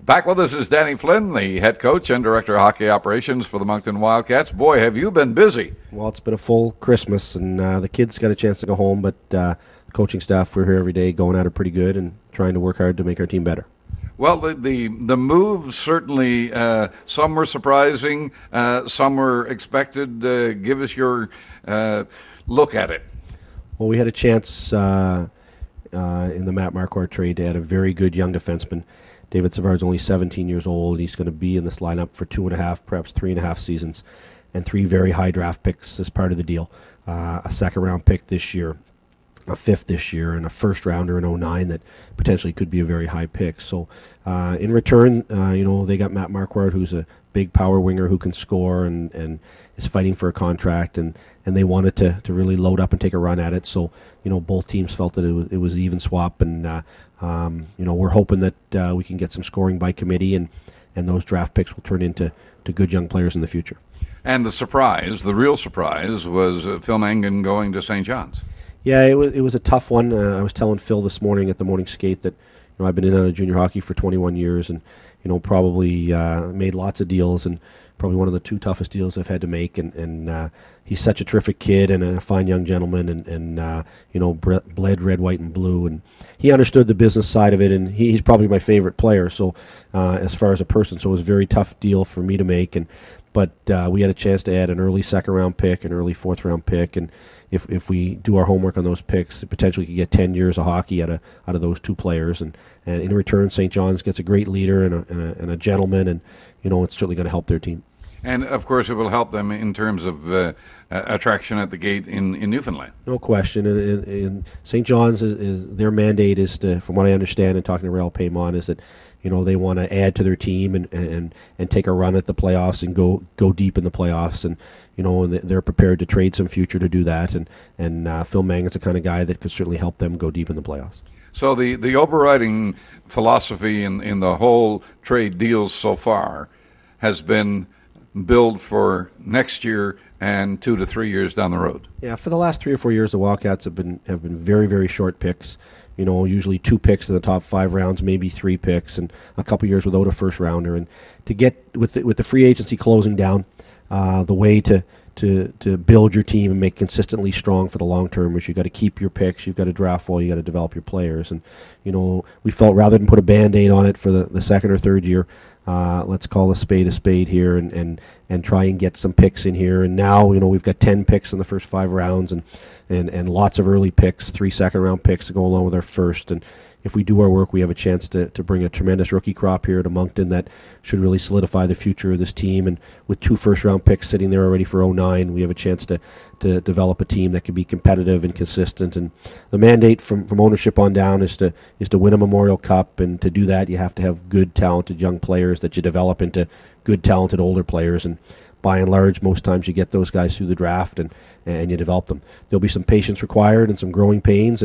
Back with us is Danny Flynn, the head coach and director of hockey operations for the Moncton Wildcats. Boy, have you been busy. Well, it's been a full Christmas, and the kids got a chance to go home, but the coaching staff, we're here every day going at it pretty good and trying to work hard to make our team better. Well, the moves certainly, some were surprising, some were expected. Give us your look at it. Well, we had a chance in the Matt Marquardt trade to add a very good young defenseman. David Savard's only 17 years old. He's going to be in this lineup for 2.5, perhaps 3.5 seasons, and 3 very high draft picks as part of the deal. A second-round pick this year, a fifth this year, and a first-rounder in 2009 that potentially could be a very high pick. So in return, they got Matt Marquardt, who's a big power winger who can score and is fighting for a contract, and they wanted to really load up and take a run at it. So, both teams felt that it was even swap, and, we're hoping that we can get some scoring by committee, and those draft picks will turn into good young players in the future. And the real surprise, was Phil Mangan going to St. John's. Yeah, it was a tough one. I was telling Phil this morning at the morning skate that I've been in on junior hockey for 21 years, and probably made lots of deals, and probably one of the 2 toughest deals I've had to make. And he's such a terrific kid and a fine young gentleman, and bled red, white, and blue. And he understood the business side of it, and he's probably my favorite player. So as far as a person, so it was a very tough deal for me to make. But we had a chance to add an early second-round pick, an early fourth-round pick, and if we do our homework on those picks, potentially could get 10 years of hockey out of those 2 players. And in return, St. John's gets a great leader and a gentleman, and it's certainly going to help their team. And, of course, it will help them in terms of attraction at the gate in Newfoundland. No question. And St. John's, is their mandate is to, from what I understand and talking to Rael Paymon, is that they want to add to their team and take a run at the playoffs and go deep in the playoffs. And they're prepared to trade some future to do that. And Phil Mangan's the kind of guy that could certainly help them go deep in the playoffs. So the overriding philosophy in the whole trade deals so far has been build for next year and 2 to 3 years down the road. Yeah, for the last 3 or 4 years, the Wildcats have been very, very short picks. Usually 2 picks in the top 5 rounds, maybe 3 picks, and a couple years without a first rounder. And to get with the free agency closing down, the way to build your team and make consistently strong for the long term is you got to keep your picks, you've got to draft well, you got to develop your players. And we felt rather than put a Band-Aid on it for the second or third year, let's call a spade here and try and get some picks in here. And now we've got 10 picks in the first 5 rounds and lots of early picks, 3 second-round picks to go along with our first. And if we do our work, we have a chance to bring a tremendous rookie crop here to Moncton that should really solidify the future of this team. And with 2 first-round picks sitting there already for 2009, we have a chance to develop a team that can be competitive and consistent. And the mandate from ownership on down is to win a Memorial Cup. And to do that, you have to have good, talented young players that you develop into good, talented older players. And by and large, most times you get those guys through the draft and you develop them. There'll be some patience required and some growing pains,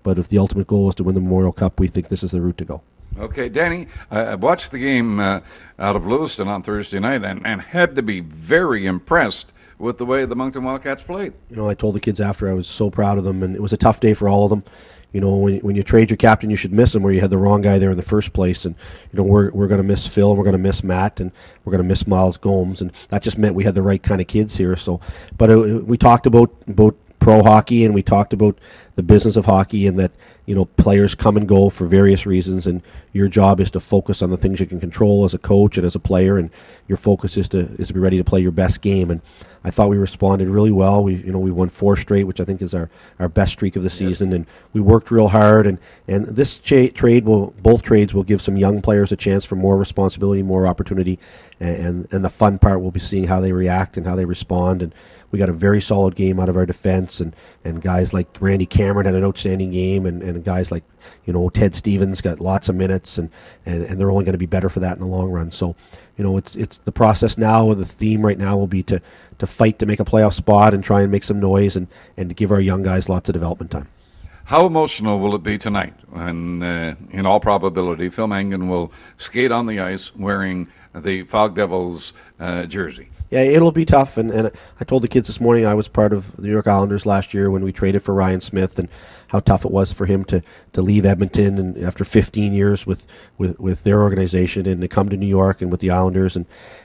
but if the ultimate goal is to win the Memorial Cup, we think this is the route to go. Okay, Danny, I watched the game out of Lewiston on Thursday night and had to be very impressed with the way the Moncton Wildcats played. I told the kids after I was so proud of them, and it was a tough day for all of them. When you trade your captain, you should miss him where you had the wrong guy there in the first place. And, we're going to miss Phil, and we're going to miss Matt, and we're going to miss Miles Gomes. And that just meant we had the right kind of kids here. But we talked about pro hockey, and we talked about the business of hockey, and that players come and go for various reasons, and your job is to focus on the things you can control as a coach and as a player, and your focus is to be ready to play your best game. And I thought we responded really well. We won 4 straight, which I think is our best streak of the season, yes. And we worked real hard. And this both trades will give some young players a chance for more responsibility, more opportunity, and the fun part will be seeing how they react and how they respond. And we got a very solid game out of our defense, and guys like Randy Cameron had an outstanding game, and guys like Ted Stevens got lots of minutes, and they're only going to be better for that in the long run. So it's the process now. The theme right now will be to fight to make a playoff spot and try and make some noise and to give our young guys lots of development time. How emotional will it be tonight? And in all probability, Phil Mangan will skate on the ice wearing the Fog Devils jersey. Yeah, it'll be tough, and I told the kids this morning I was part of the New York Islanders last year when we traded for Ryan Smith, and how tough it was for him to leave Edmonton and after 15 years with their organization and to come to New York and with the Islanders. And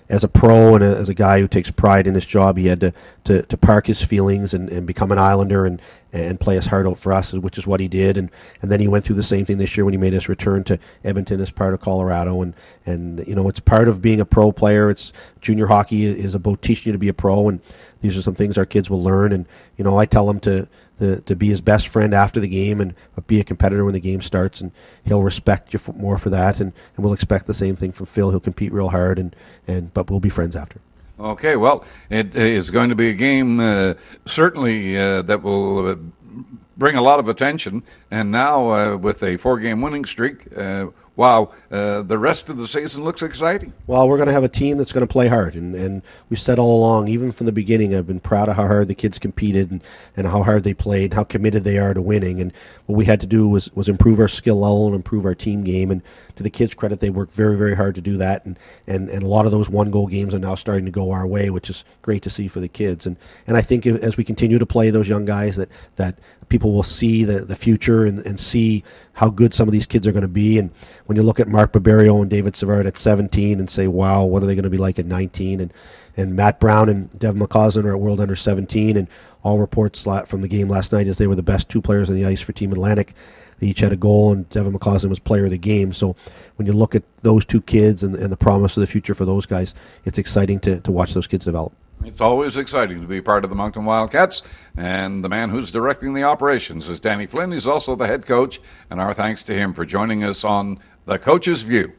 as a pro and as a guy who takes pride in his job, he had to park his feelings and become an Islander and play his heart out for us, which is what he did. And then he went through the same thing this year when he made his return to Edmonton as part of Colorado. And it's part of being a pro player. It's junior hockey is about teaching you to be a pro, and these are some things our kids will learn. And I tell them to be his best friend after the game and be a competitor when the game starts, and he'll respect you more for that. And we'll expect the same thing from Phil. He'll compete real hard, but we'll be friends after. Okay, well, it is going to be a game certainly that will bring a lot of attention. And now with a 4-game winning streak, wow, the rest of the season looks exciting. Well, we're going to have a team that's going to play hard. And we've said all along, even from the beginning, I've been proud of how hard the kids competed and how hard they played, how committed they are to winning. And what we had to do was improve our skill level and improve our team game. And to the kids' credit, they worked very, very hard to do that. And a lot of those one-goal games are now starting to go our way, which is great to see for the kids. And I think as we continue to play those young guys, that people will see the future and see how good some of these kids are going to be. And when you look at Mark Barberio and David Savard at 17 and say, wow, what are they going to be like at 19? And Matt Brown and Devin McCausland are at World Under 17, and all reports from the game last night is they were the best 2 players on the ice for Team Atlantic. They each had a goal, and Devin McCausland was player of the game. So when you look at those 2 kids and the promise of the future for those guys, it's exciting to watch those kids develop. It's always exciting to be part of the Moncton Wildcats, and the man who's directing the operations is Danny Flynn. He's also the head coach, and our thanks to him for joining us on The Coach's View.